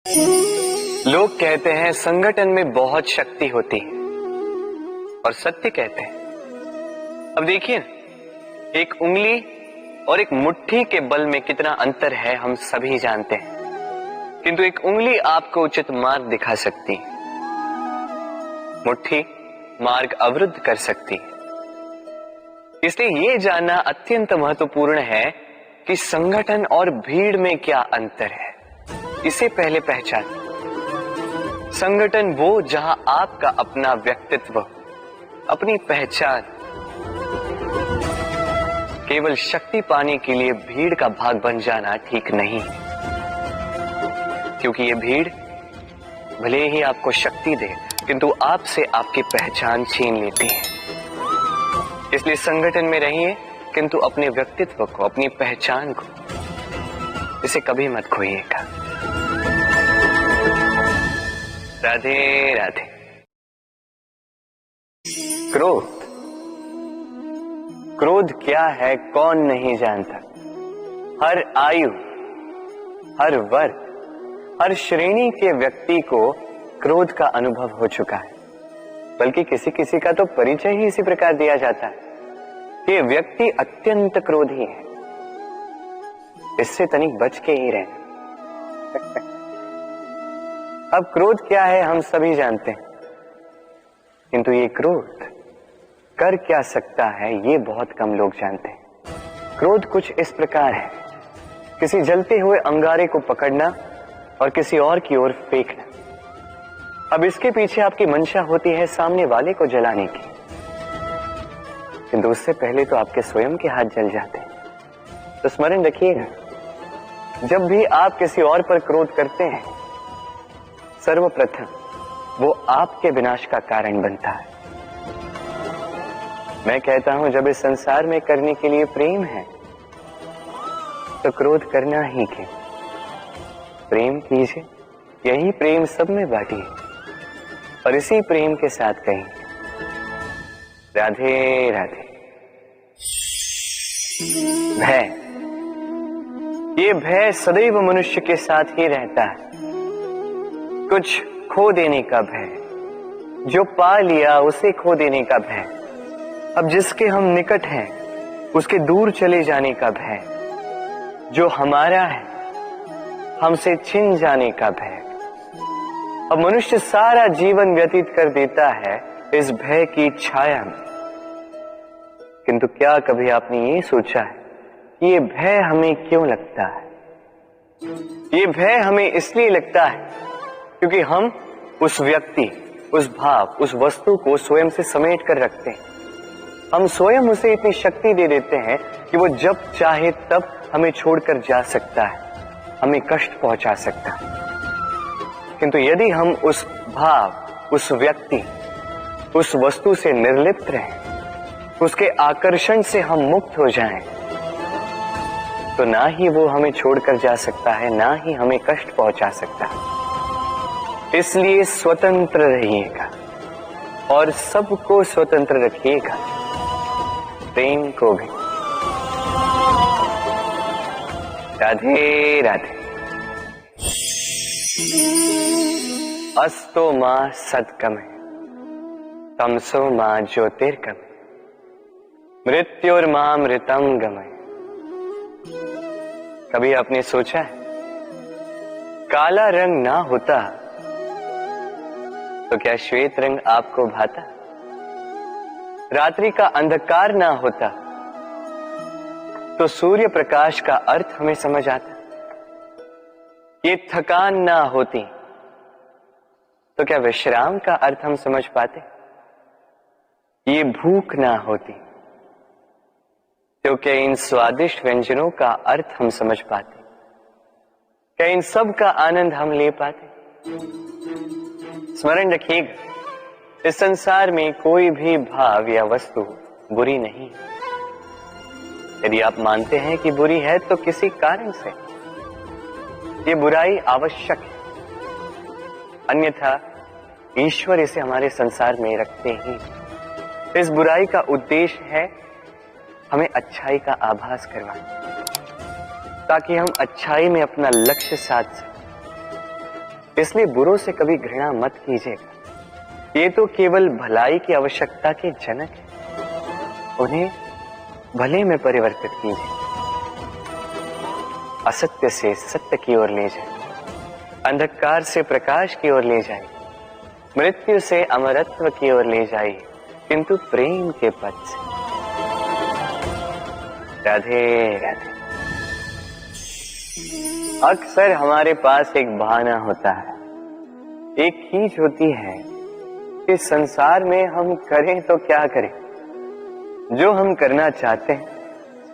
लोग कहते हैं संगठन में बहुत शक्ति होती है और सत्य कहते हैं। अब देखिए, एक उंगली और एक मुट्ठी के बल में कितना अंतर है हम सभी जानते हैं, किंतु एक उंगली आपको उचित मार्ग दिखा सकती है, मुट्ठी मार्ग अवरुद्ध कर सकती है। इसलिए यह जानना अत्यंत महत्वपूर्ण है कि संगठन और भीड़ में क्या अंतर है। इसे पहले पहचान। संगठन वो जहां आपका अपना व्यक्तित्व, अपनी पहचान, केवल शक्ति पाने के लिए भीड़ का भाग बन जाना ठीक नहीं, क्योंकि ये भीड़ भले ही आपको शक्ति दे किंतु आपसे आपकी पहचान छीन लेती है। इसलिए संगठन में रहिए किंतु अपने व्यक्तित्व को, अपनी पहचान को, इसे कभी मत खोइएगा। राधे राधे। क्रोध, क्रोध क्या है कौन नहीं जानता। हर आयु, हर वर्ग, हर श्रेणी के व्यक्ति को क्रोध का अनुभव हो चुका है। बल्कि किसी किसी का तो परिचय ही इसी प्रकार दिया जाता है कि व्यक्ति अत्यंत क्रोधी है, इससे तनिक बच के ही रहना। अब क्रोध क्या है हम सभी जानते हैं, किंतु ये क्रोध कर क्या सकता है ये बहुत कम लोग जानते हैं। क्रोध कुछ इस प्रकार है, किसी जलते हुए अंगारे को पकड़ना और किसी और की ओर फेंकना। अब इसके पीछे आपकी मंशा होती है सामने वाले को जलाने की, किंतु उससे पहले तो आपके स्वयं के हाथ जल जाते हैं। तो स्मरण रखिएगा, जब भी आप किसी और पर क्रोध करते हैं, सर्वप्रथम वो आपके विनाश का कारण बनता है। मैं कहता हूं, जब इस संसार में करने के लिए प्रेम है तो क्रोध करना ही क्यों। प्रेम कीजिए, यही प्रेम सब में बांटिए और इसी प्रेम के साथ कहेंगे राधे राधे। भय, ये भय सदैव मनुष्य के साथ ही रहता है। कुछ खो देने का भय, जो पा लिया उसे खो देने का भय। अब जिसके हम निकट हैं उसके दूर चले जाने का भय, जो हमारा है हमसे छिन जाने का भय। अब मनुष्य सारा जीवन व्यतीत कर देता है इस भय की छाया में, किंतु क्या कभी आपने ये सोचा है कि ये भय हमें क्यों लगता है। ये भय हमें इसलिए लगता है क्योंकि हम उस व्यक्ति, उस भाव, उस वस्तु को स्वयं से समेट कर रखते हैं। हम स्वयं उसे इतनी शक्ति दे देते हैं कि वो जब चाहे तब हमें छोड़कर जा सकता है, हमें कष्ट पहुंचा सकता है। किंतु यदि हम उस भाव, उस व्यक्ति, उस वस्तु से निर्लिप्त रहें, उसके आकर्षण से हम मुक्त हो जाएं, तो ना ही वो हमें छोड़कर जा सकता है, ना ही हमें कष्ट पहुंचा सकता है। इसलिए स्वतंत्र रहिएगा और सबको स्वतंत्र रखिएगा, प्रेम को भी। राधे राधे। अस्तो मां सद्गमय, तमसो मां ज्योतिर्गमय, मृत्युर्मां मृतम गमय। कभी आपने सोचा है, काला रंग ना होता तो क्या श्वेत रंग आपको भाता। रात्रि का अंधकार ना होता तो सूर्य प्रकाश का अर्थ हमें समझ आता। ये थकान ना होती तो क्या विश्राम का अर्थ हम समझ पाते। ये भूख ना होती तो क्या इन स्वादिष्ट व्यंजनों का अर्थ हम समझ पाते। क्या इन सब का आनंद हम ले पाते। स्मरण रखिएगा, इस संसार में कोई भी भाव या वस्तु बुरी नहीं है। यदि आप मानते हैं कि बुरी है तो किसी कारण से ये बुराई आवश्यक है, अन्यथा ईश्वर इसे हमारे संसार में रखते ही। इस बुराई का उद्देश्य है हमें अच्छाई का आभास करवाना, ताकि हम अच्छाई में अपना लक्ष्य साध सकें। इसलिए बुरों से कभी घृणा मत कीजिएगा। ये तो केवल भलाई की आवश्यकता के जनक है, उन्हें भले में परिवर्तित कीजिए। असत्य से सत्य की ओर ले जाए, अंधकार से प्रकाश की ओर ले जाए, मृत्यु से अमरत्व की ओर ले जाए, किंतु प्रेम के पथ से। राधे राधे। अक्सर हमारे पास एक बहाना होता है, एक खींच होती है कि संसार में हम करें तो क्या करें, जो हम करना चाहते हैं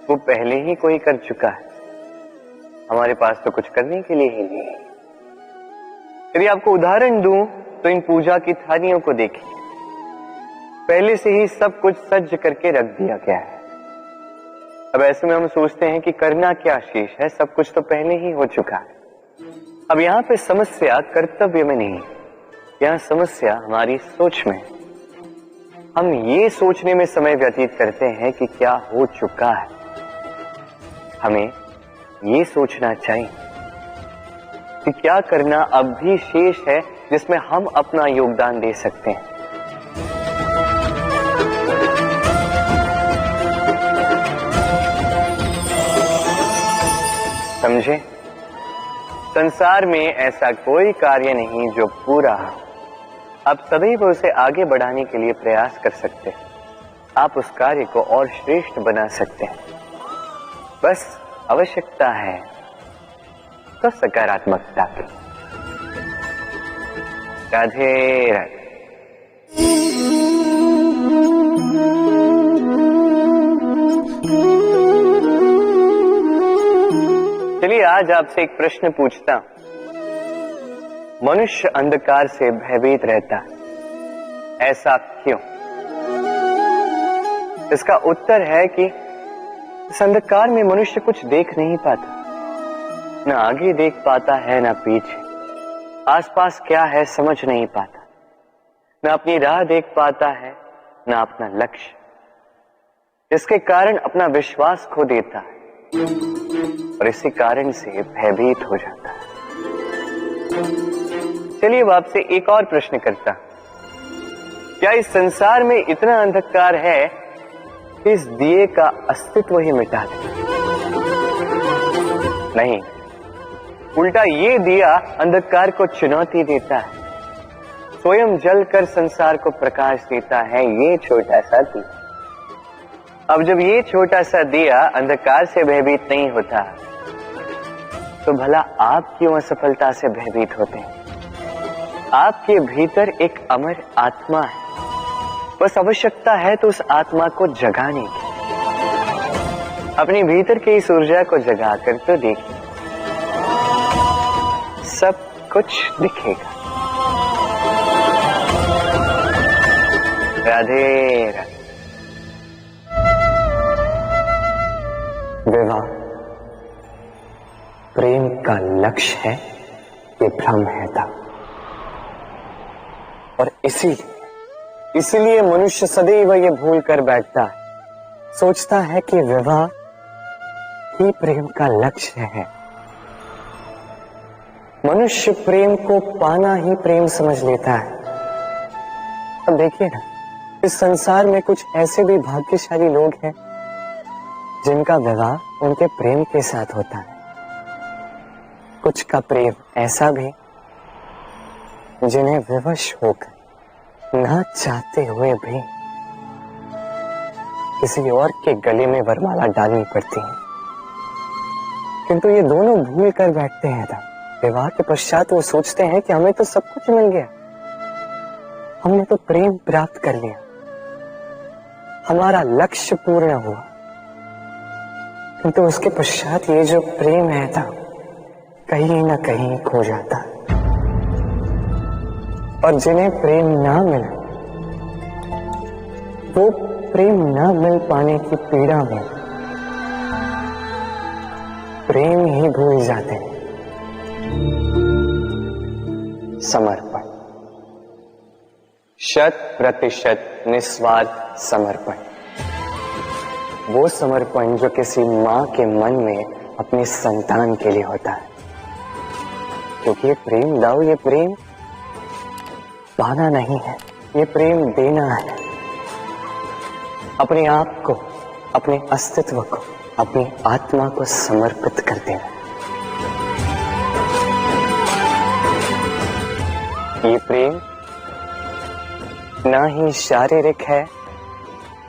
वो पहले ही कोई कर चुका है, हमारे पास तो कुछ करने के लिए ही नहीं है। यदि आपको उदाहरण दूं तो इन पूजा की थालियों को देखिए, पहले से ही सब कुछ सज्ज करके रख दिया गया है। अब ऐसे में हम सोचते हैं कि करना क्या शेष है, सब कुछ तो पहले ही हो चुका है। अब यहाँ पे समस्या कर्तव्य में नहीं, यहाँ समस्या हमारी सोच में। हम ये सोचने में समय व्यतीत करते हैं कि क्या हो चुका है। हमें ये सोचना चाहिए कि क्या करना अब भी शेष है जिसमें हम अपना योगदान दे सकते हैं। समझे? संसार में ऐसा कोई कार्य नहीं जो पूरा आप सदैव उसे आगे बढ़ाने के लिए प्रयास कर सकते हैं। आप उस कार्य को और श्रेष्ठ बना सकते हैं, बस आवश्यकता है तो सकारात्मकता की। राधे राधे। चलिए आज आपसे एक प्रश्न पूछता हूं। मनुष्य अंधकार से भयभीत रहता है, ऐसा क्यों? इसका उत्तर है कि इस अंधकार में मनुष्य कुछ देख नहीं पाता, न आगे देख पाता है न पीछे, आसपास क्या है समझ नहीं पाता, न अपनी राह देख पाता है न अपना लक्ष्य। इसके कारण अपना विश्वास खो देता है और इसी कारण से भयभीत हो जाता है। चलिए अब आपसे एक और प्रश्न करता, क्या इस संसार में इतना अंधकार है कि इस दिए का अस्तित्व ही मिटा दे? नहीं, उल्टा ये दिया अंधकार को चुनौती देता है, स्वयं जलकर संसार को प्रकाश देता है ये छोटा सा दिया। अब जब ये छोटा सा दिया अंधकार से भयभीत नहीं होता, तो भला आप क्यों असफलता से भयभीत होते हैं? आपके भीतर एक अमर आत्मा है, बस आवश्यकता है तो उस आत्मा को जगाने की। अपने भीतर की इस ऊर्जा को जगाकर तो देखिए, सब कुछ दिखेगा। राधे राधे। विवाह प्रेम का लक्ष्य है, ये भ्रम है था। और इसीलिए मनुष्य सदैव ये भूल कर बैठता है, सोचता है कि विवाह ही प्रेम का लक्ष्य है। मनुष्य प्रेम को पाना ही प्रेम समझ लेता है। अब देखिए ना, इस संसार में कुछ ऐसे भी भाग्यशाली लोग हैं जिनका विवाह उनके प्रेम के साथ होता है। कुछ का प्रेम ऐसा भी जिन्हें विवश होकर ना चाहते हुए भी किसी और के गले में वरमाला डालनी पड़ती है। किंतु ये दोनों भूल कर बैठते हैं था। विवाह के पश्चात वो सोचते हैं कि हमें तो सब कुछ मिल गया, हमने तो प्रेम प्राप्त कर लिया, हमारा लक्ष्य पूर्ण हुआ। किंतु उसके पश्चात ये जो प्रेम है था कहीं ना कहीं खो जाता। और जिन्हें प्रेम ना मिला वो प्रेम ना मिल पाने की पीड़ा में प्रेम ही भूल जाते हैं। समर्पण, 100% निस्वार्थ समर्पण, वो समर्पण जो किसी मां के मन में अपने संतान के लिए होता है। क्योंकि ये प्रेम दाऊ, ये प्रेम पाना नहीं है, ये प्रेम देना है। अपने आप को, अपने अस्तित्व को, अपनी आत्मा को समर्पित कर देना। ये प्रेम ना ही शारीरिक है,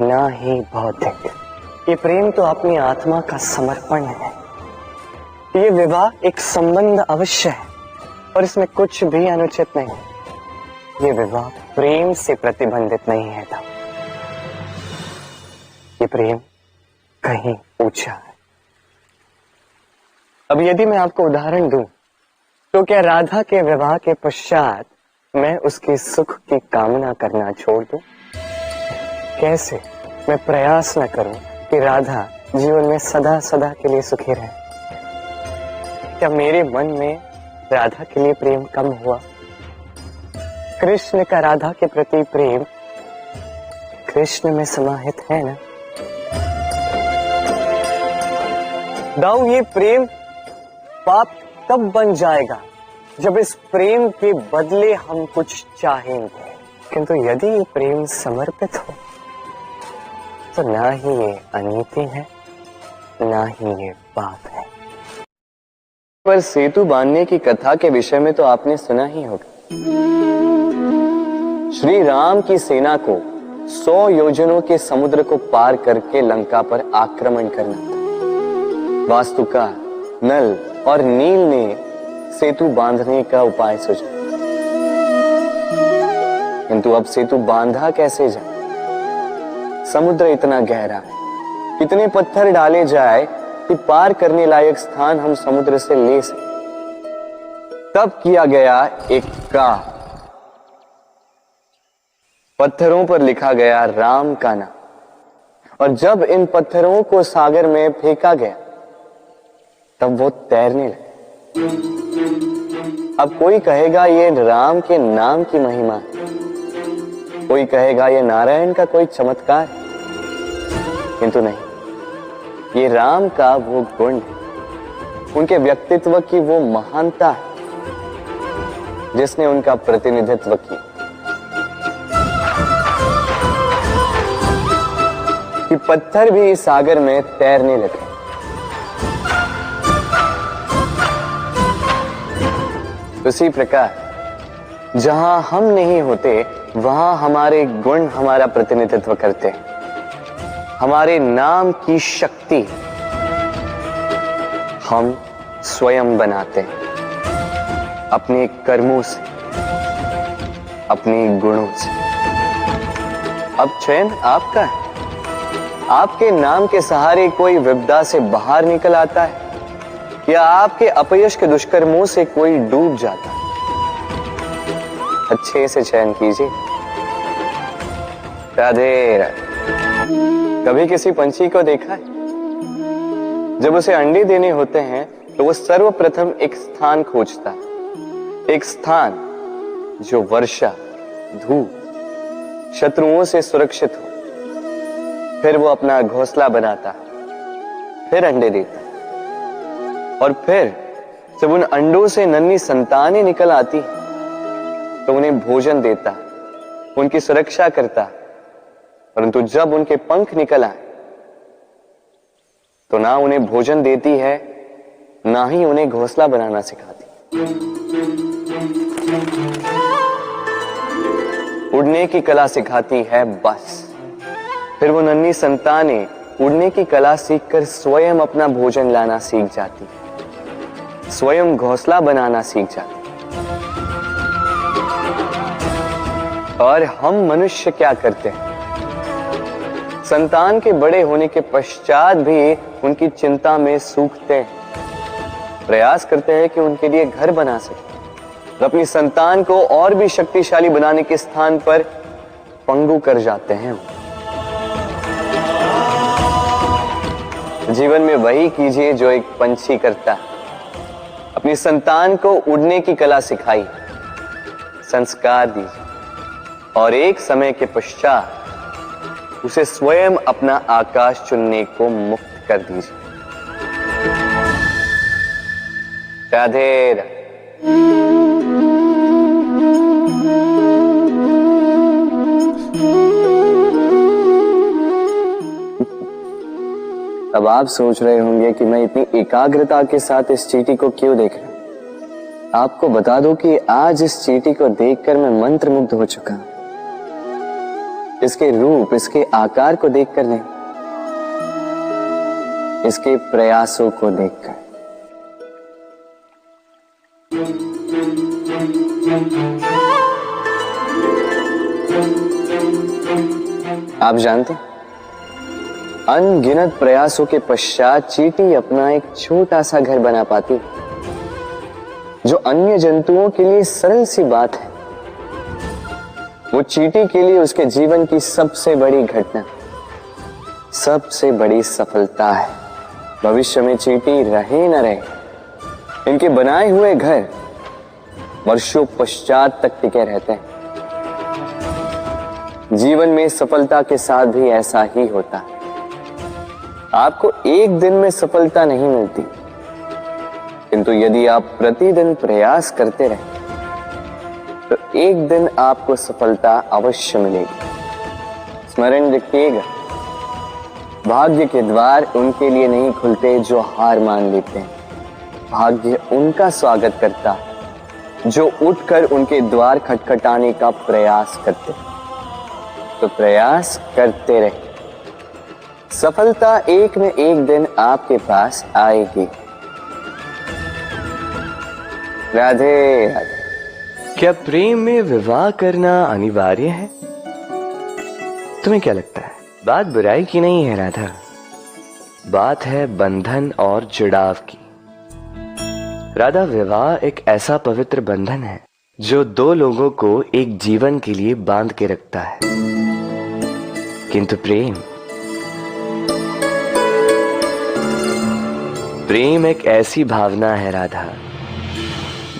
ना ही भौतिक। ये प्रेम तो अपनी आत्मा का समर्पण है। ये विवाह एक संबंध अवश्य है और इसमें कुछ भी अनुचित नहीं है। ये विवाह प्रेम से प्रतिबंधित नहीं है था। ये प्रेम कहीं ऊंचा है। अब यदि मैं आपको उदाहरण दूं, तो क्या राधा के विवाह के पश्चात मैं उसके सुख की कामना करना छोड़ दूं? कैसे मैं प्रयास न करूं कि राधा जीवन में सदा सदा के लिए सुखी रहे? क्या मेरे मन में राधा के लिए प्रेम कम हुआ? कृष्ण का राधा के प्रति प्रेम कृष्ण में समाहित है ना? दाऊ, ये प्रेम पाप तब बन जाएगा जब इस प्रेम के बदले हम कुछ चाहेंगे। किंतु यदि ये प्रेम समर्पित हो तो ना ही ये अनीति है, ना ही ये पाप है। पर सेतु बांधने की कथा के विषय में तो आपने सुना ही होगा। श्री राम की सेना को 100 योजनों के समुद्र को पार करके लंका पर आक्रमण करना था। वास्तुका, नल और नील ने सेतु बांधने का उपाय सोचा, किंतु अब सेतु बांधा कैसे जाए? समुद्र इतना गहरा है, कितने पत्थर डाले जाए कि पार करने लायक स्थान हम समुद्र से ले सकें। तब किया गया एक काम, पत्थरों पर लिखा गया राम का नाम, और जब इन पत्थरों को सागर में फेंका गया तब वो तैरने लगे। अब कोई कहेगा ये राम के नाम की महिमा है, कोई कहेगा ये नारायण का कोई चमत्कार है, किंतु नहीं, ये राम का वो गुण है, उनके व्यक्तित्व की वो महानता है जिसने उनका प्रतिनिधित्व किया। कि पत्थर भी इस सागर में तैरने लगे। उसी प्रकार जहां हम नहीं होते वहां हमारे गुण हमारा प्रतिनिधित्व करते हैं। हमारे नाम की शक्ति हम स्वयं बनाते हैं, अपने कर्मों से, अपने गुणों से। अब चयन आपका है। आपके नाम के सहारे कोई विपदा से बाहर निकल आता है या आपके अपयश के दुष्कर्मों से कोई डूब जाता है। अच्छे से चयन कीजिए। राधे राधे। कभी किसी पंछी को देखा है? जब उसे अंडे देने होते हैं तो वो सर्वप्रथम एक स्थान खोजता है, एक स्थान जो वर्षा, धूप, शत्रुओं से सुरक्षित हो। फिर वो अपना घोंसला बनाता है, फिर अंडे देता है, और फिर जब उन अंडों से नन्ही संतानें निकल आती तो उन्हें भोजन देता, उनकी सुरक्षा करता। परंतु जब उनके पंख निकल आए तो ना उन्हें भोजन देती है, ना ही उन्हें घोंसला बनाना सिखाती। उड़ने की कला सिखाती है बस। फिर वो नन्ही संतानें उड़ने की कला सीखकर स्वयं अपना भोजन लाना सीख जाती, स्वयं घोंसला बनाना सीख जाती। और हम मनुष्य क्या करते हैं? संतान के बड़े होने के पश्चात भी उनकी चिंता में सूखते हैं, प्रयास करते हैं कि उनके लिए घर बना सके, अपनी संतान को और भी शक्तिशाली बनाने के स्थान पर पंगु कर जाते हैं। जीवन में वही कीजिए जो एक पंछी करता है। अपनी संतान को उड़ने की कला सिखाई, संस्कार दीजिए, और एक समय के पश्चात उसे स्वयं अपना आकाश चुनने को मुक्त कर दीजिए। राधे राधे। अब आप सोच रहे होंगे कि मैं इतनी एकाग्रता के साथ इस चींटी को क्यों देख रहा हूं। आपको बता दूं कि आज इस चींटी को देखकर मैं मंत्रमुग्ध हो चुका हूं। इसके रूप, इसके आकार को देखकर नहीं, इसके प्रयासों को देखकर। आप जानते हैं, अनगिनत प्रयासों के पश्चात चींटी अपना एक छोटा सा घर बना पाती है, जो अन्य जंतुओं के लिए सरल सी बात है। वो चींटी के लिए उसके जीवन की सबसे बड़ी घटना, सबसे बड़ी सफलता है। भविष्य में चींटी रहे न रहे, इनके बनाए हुए घर वर्षों पश्चात तक टिके रहते हैं। जीवन में सफलता के साथ भी ऐसा ही होता है। आपको एक दिन में सफलता नहीं मिलती, किंतु यदि आप प्रतिदिन प्रयास करते रहे तो एक दिन आपको सफलता अवश्य मिलेगी। स्मरण रखिएगा, भाग्य के द्वार उनके लिए नहीं खुलते जो हार मान लेते हैं। भाग्य उनका स्वागत करता है जो उठकर उनके द्वार खटखटाने का प्रयास करते। तो प्रयास करते रहे, सफलता एक न एक दिन आपके पास आएगी। राधे राधे। क्या प्रेम में विवाह करना अनिवार्य है? तुम्हें क्या लगता है? बात बुराई की नहीं है राधा, बात है बंधन और जुड़ाव की। राधा, विवाह एक ऐसा पवित्र बंधन है जो दो लोगों को एक जीवन के लिए बांध के रखता है, किंतु प्रेम एक ऐसी भावना है राधा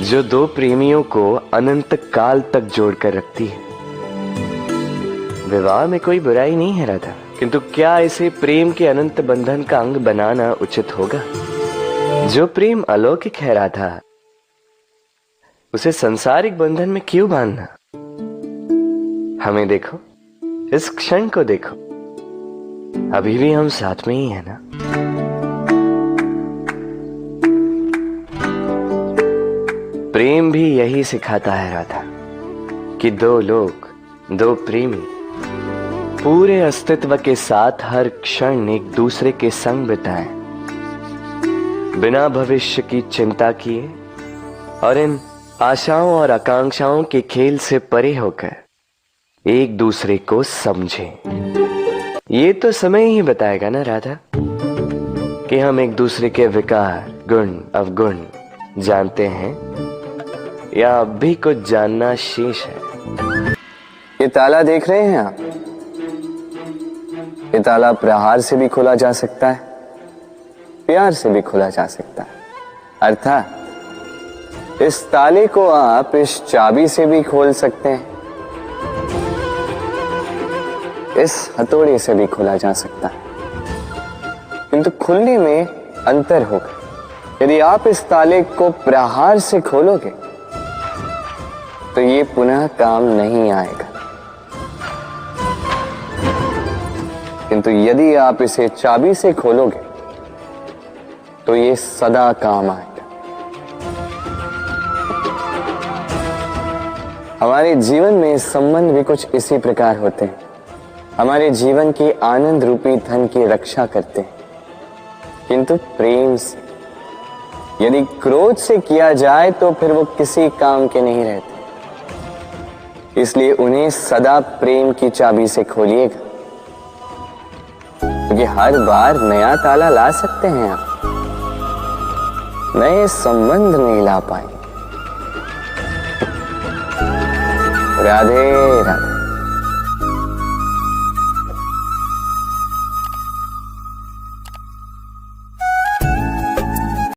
जो दो प्रेमियों को अनंत काल तक जोड़कर रखती है। विवाह में कोई बुराई नहीं है राधा, किंतु क्या इसे प्रेम के अनंत बंधन का अंग बनाना उचित होगा? जो प्रेम अलौकिक है राधा, उसे सांसारिक बंधन में क्यों बांधना? हमें देखो, इस क्षण को देखो, अभी भी हम साथ में ही है ना। प्रेम भी यही सिखाता है राधा कि दो लोग, दो प्रेमी पूरे अस्तित्व के साथ हर क्षण एक दूसरे के संग बिताएं, बिना भविष्य की चिंता किए और इन आशाओं और आकांक्षाओं के खेल से परे होकर एक दूसरे को समझें। ये तो समय ही बताएगा ना राधा कि हम एक दूसरे के विकार, गुण, अवगुण जानते हैं या अब भी कुछ जानना शेष है। ये ताला देख रहे हैं आप? ये ताला प्रहार से भी खोला जा सकता है, प्यार से भी खोला जा सकता है। अर्थात इस ताले को आप इस चाबी से भी खोल सकते हैं, इस हथौड़े से भी खोला जा सकता है, किंतु खुलने में अंतर होगा। यदि आप इस ताले को प्रहार से खोलोगे तो ये पुनः काम नहीं आएगा, किंतु यदि आप इसे चाबी से खोलोगे तो ये सदा काम आएगा। हमारे जीवन में संबंध भी कुछ इसी प्रकार होते हैं। हमारे जीवन के आनंद रूपी धन की रक्षा करते हैं, किंतु प्रेम से। यदि क्रोध से किया जाए तो फिर वो किसी काम के नहीं रहते। इसलिए उन्हें सदा प्रेम की चाबी से खोलिएगा, क्योंकि हर बार नया ताला ला सकते हैं आप, नए संबंध नहीं ला पाएंगे। राधे राधे।